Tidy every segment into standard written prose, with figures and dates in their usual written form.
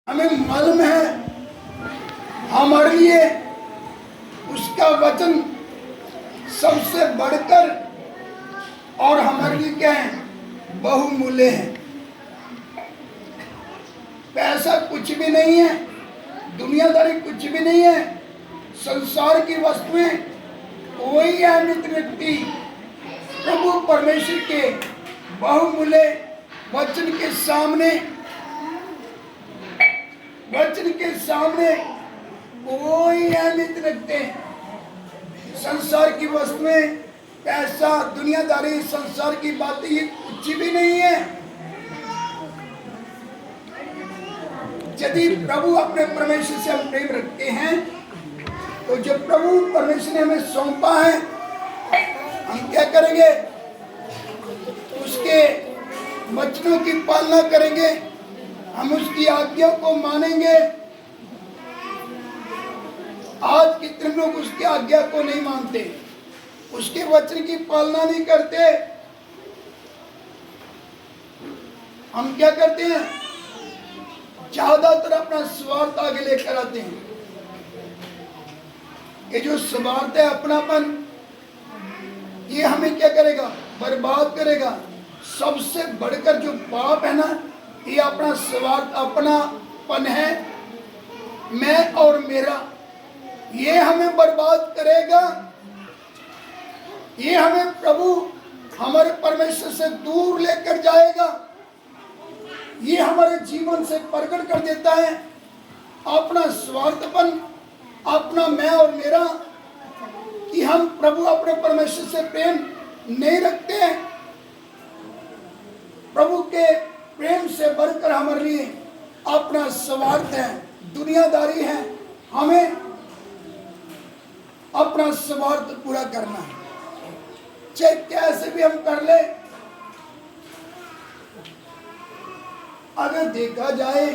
हमें मालूम है हमारे लिए उसका वचन सबसे बढ़कर और हमारे लिए क्या है, बहुमूल्य है। पैसा कुछ भी नहीं है, दुनियादारी कुछ भी नहीं है, संसार की वस्तुएं कोई अहमियत नहीं रखती। प्रभु परमेश्वर के बहुमूल्य वचन के सामने कोई अहमियत रखते। संसार की वस्तुएं, पैसा, दुनियादारी, संसार की बातें ये कुछ भी नहीं है। यदि प्रभु अपने परमेश्वर से हम प्रेम रखते हैं तो जो प्रभु परमेश्वर ने हमें सौंपा है हम क्या करेंगे, उसके वचनों की पालना करेंगे, हम उसकी आज्ञा को मानेंगे। आज कितने लोग उसकी आज्ञा को नहीं मानते, उसके वचन की पालना नहीं करते। हम क्या करते हैं, ज्यादातर अपना स्वार्थ आगे लेकर आते हैं। ये जो स्वार्थ है, अपनापन, ये हमें क्या करेगा, बर्बाद करेगा। सबसे बढ़कर जो पाप है ना, ये अपना स्वार्थ, अपनापन है, मैं और मेरा, ये हमें बर्बाद करेगा। ये हमें प्रभु हमारे परमेश्वर से दूर लेकर जाएगा। ये हमारे जीवन से प्रकट कर देता है अपना स्वार्थपन, अपना मैं और मेरा, कि हम प्रभु अपने परमेश्वर से प्रेम नहीं रखते हैं। प्रभु के प्रेम से बढ़कर हमारे लिए अपना स्वार्थ है, दुनियादारी है। हमें अपना स्वार्थ पूरा करना है, चाहे कैसे भी हम कर ले। अगर देखा जाए,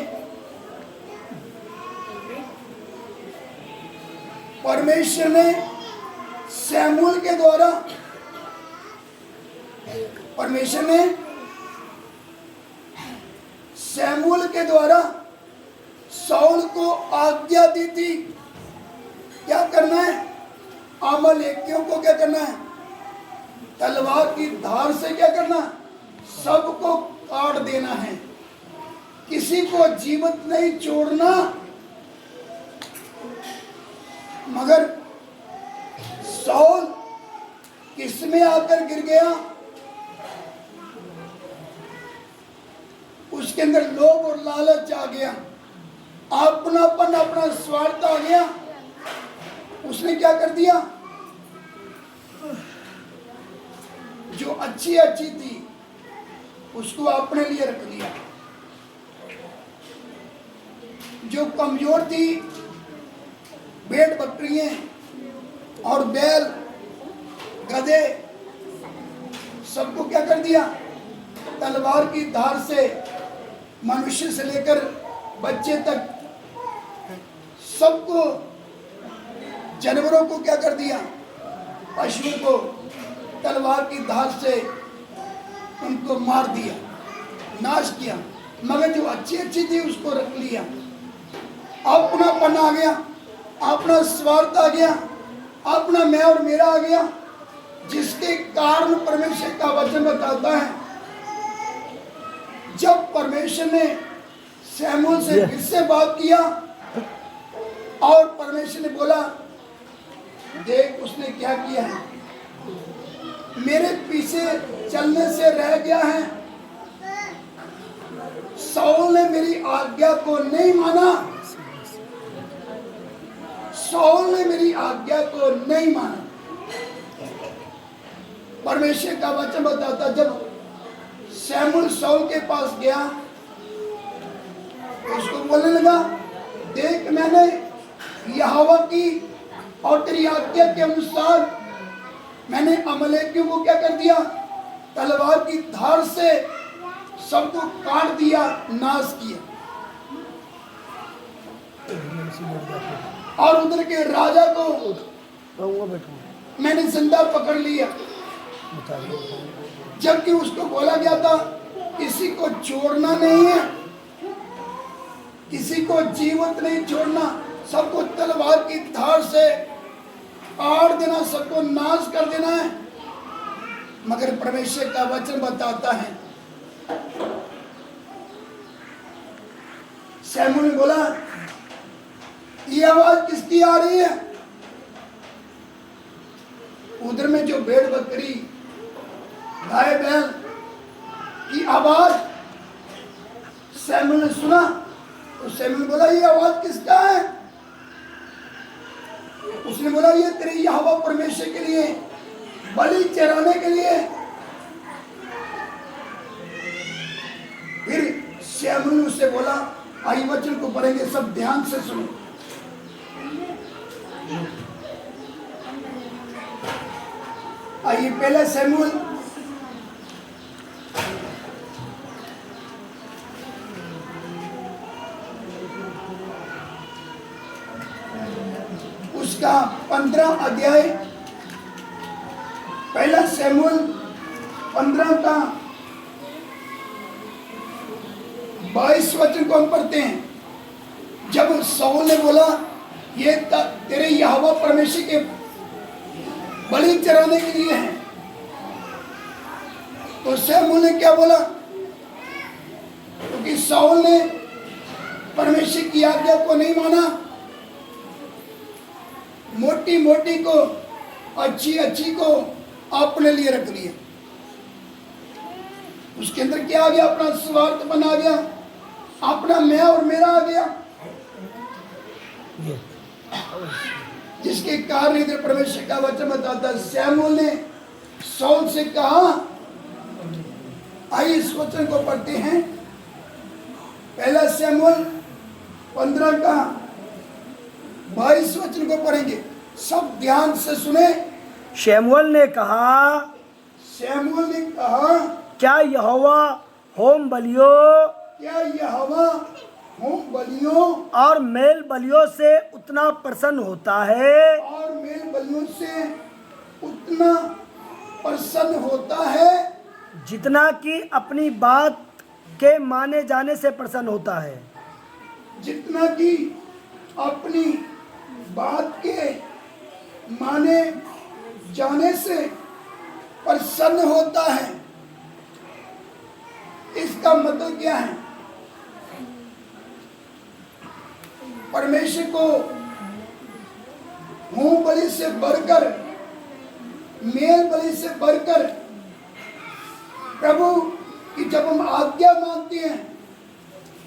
परमेश्वर ने शमूएल के द्वारा, शमूएल के द्वारा शाऊल को आज्ञा दी थी क्या करना है, अमालेकियों को क्या करना है, तलवार की धार से क्या करना, सबको काट देना है, किसी को जीवित नहीं छोड़ना। मगर शाऊल किसमें आकर गिर गया, उसके अंदर लोभ और लालच आ गया, अपनापन, अपना स्वार्थ आ गया। उसने क्या कर दिया, जो अच्छी थी उसको अपने लिए रख दिया, जो कमजोर थी, भेड़ बकरियां और बैल गधे, सबको क्या कर दिया, तलवार की धार से, मनुष्य से लेकर बच्चे तक, सबको, जानवरों को क्या कर दिया, पशुओं को तलवार की धार से उनको मार दिया, नाश किया। मगर जो अच्छी थी उसको रख लिया। अपनापन आ गया, अपना स्वार्थ आ गया, अपना मैं और मेरा आ गया, जिसके कारण परमेश्वर का वचन बताता है, जब परमेश्वर ने शमूएल से फिर से बात किया और परमेश्वर ने बोला, देख उसने क्या किया है, मेरे पीछे चलने से रह गया है, शाऊल ने मेरी आज्ञा को नहीं माना, शाऊल ने मेरी आज्ञा को नहीं माना। परमेश्वर का वचन बताता, जब शमूएल शाऊल के पास गया तो उसको बोलने लगा, देख मैंने यहोवा की और तेरी आज्ञा के अनुसार मैंने अमालेकियों को क्या कर दिया, तलवार की धार से सबको काट दिया, नाश किया। और उधर के राजा को मैंने जिंदा पकड़ लिया, जबकि उसको बोला गया था किसी को छोड़ना नहीं है। किसी को जीवित नहीं छोड़ना, सबको तलवार की धार से काट देना, सबको नाश कर देना है। मगर परमेश्वर का वचन बताता है, शमूएल ने बोला ये आवाज किसकी आ रही है? उधर में जो भेड़ बकरी गाय बैल की आवाज शमूएल ने सुना। तो शमूएल ने बोला ये आवाज किसका है? उसने बोला ये तेरे यहोवा परमेश्वर के लिए बलि चढ़ाने के लिए। फिर शमूएल ने उससे बोला, आइए वचन को पढ़ेंगे, सब ध्यान से सुनो। आइए पहले शमूएल उसका 15 अध्याय, पहला शमूएल 15 का 22 वचन को हम पढ़ते हैं। जब शाऊल ने बोला ये तेरे यहोवा परमेश्वर के बलि चढ़ाने के लिए है, तो शमूएल ने क्या बोला? क्योंकि शाऊल ने परमेश्वर की आज्ञा को नहीं माना, मोटी मोटी को, अच्छी अच्छी को अपने लिए रख लिया। उसके अंदर क्या आ गया? अपना स्वार्थ बना गया, अपना मैं और मेरा आ गया, जिसके कारण इधर परमेश्वर का वचन बताता है। शमूएल ने शाऊल से कहा, आइए इस वचन को पढ़ते हैं। पहला शमूएल 15 का 22 वचन को पढ़ेंगे, सब ध्यान से सुने। शमूएल ने कहा, क्या यहोवा होम बलियों और मेल बलियों से उतना प्रसन्न होता है? और मेल बलियों से उतना प्रसन्न होता है जितना कि अपनी बात के माने जाने से प्रसन्न होता है। जितना कि अपनी बात के माने जाने से प्रसन्न होता है। इसका मतलब क्या है? परमेश्वर को होम बलि से बढ़कर, मेल बलि से बढ़कर, प्रभु की जब हम आज्ञा मानते हैं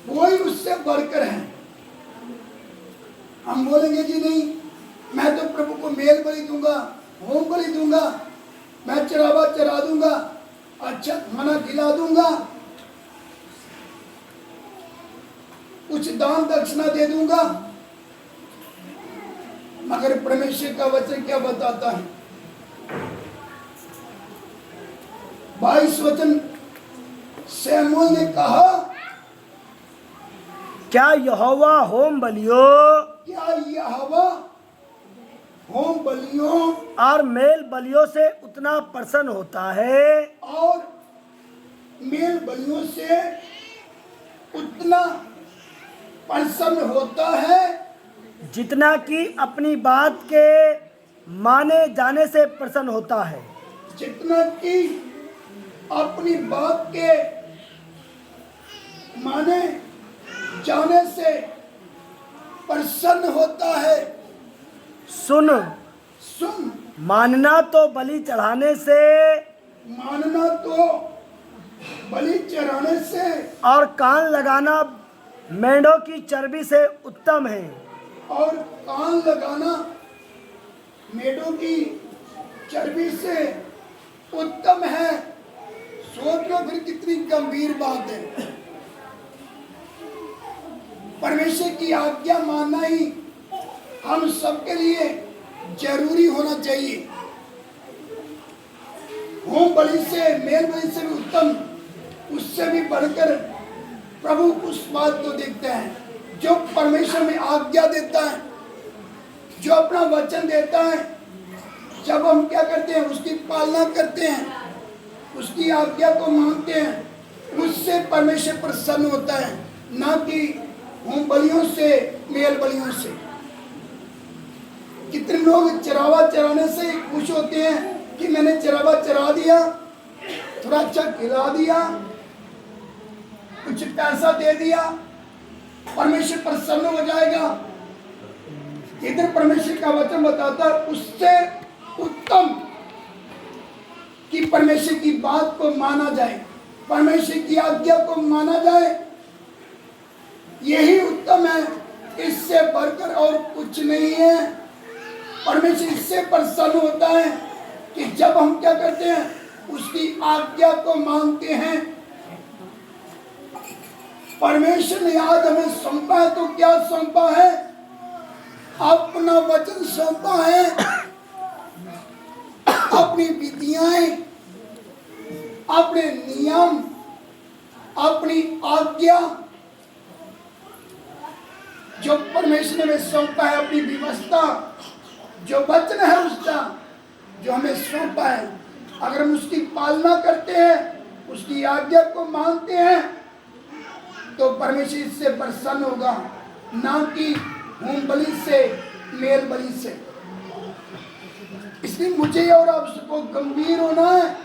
वही उससे बढ़कर है। हम बोलेंगे जी नहीं, मैं तो प्रभु को मेल बलि दूंगा, होम बलि दूंगा, मैं चढ़ावा चढ़ा दूंगा, अच्छा खाना खिला दूंगा, कुछ दान दक्षिणा दे दूंगा। मगर परमेश्वर का वचन क्या बताता है? 22 वचन, शमूएल ने कहा, क्या यहोवा होम बलियों और मेल बलियों से उतना प्रसन्न होता है? और मेल बलियों से उतना प्रसन्न होता है जितना कि अपनी बात के माने जाने से प्रसन्न होता है। जितना कि अपनी बात के माने जाने से प्रसन्न होता है। सुन, मानना तो बलि चढ़ाने से और कान लगाना मेंढों की चर्बी से उत्तम है। और कान लगाना मेंढों की चर्बी से उत्तम है। सोच लो फिर कितनी गंभीर बात है। परमेश्वर की आज्ञा मानना ही हम सबके लिए जरूरी होना चाहिए। होम बलि से, मेल बलि से भी उत्तम, उससे भी बढ़कर प्रभु उस बात को देखते हैं जो परमेश्वर में आज्ञा देता है, जो अपना वचन देता है। जब हम क्या करते हैं, उसकी पालना करते हैं, उसकी आज्ञा को मानते हैं, उससे परमेश्वर प्रसन्न होता है। ना कि होम बलियों से, मेल बलियों से। कितने लोग चरावा चराने से खुश होते हैं कि मैंने चरावा चरा दिया, थोड़ा अच्छा खिला दिया, कुछ पैसा दे दिया, परमेश्वर प्रसन्न हो जाएगा। इधर परमेश्वर का वचन बताता है उससे उत्तम कि परमेश्वर की बात को माना जाए, परमेश्वर की आज्ञा को माना जाए, यही उत्तम है। इससे बढ़कर और कुछ नहीं है। परमेश्वर इससे प्रसन्न होता है कि जब हम क्या करते हैं, उसकी आज्ञा को मानते हैं। परमेश्वर ने आज हमें सौंपा है, तो क्या सौंपा है? अपना वचन सौंपा है, अपनी विधियां, अपने नियम, अपनी आज्ञा जो परमेश्वर ने हमें सौंपा है, अपनी व्यवस्था जो वचन है उसका जो हमें सौंपा है, अगर हम उसकी पालना करते हैं, उसकी आज्ञा को मानते हैं, तो परमेश्वर इससे प्रसन्न होगा, ना कि होम बलि से, मेल बलि से। इसलिए मुझे और आप सबको गंभीर होना है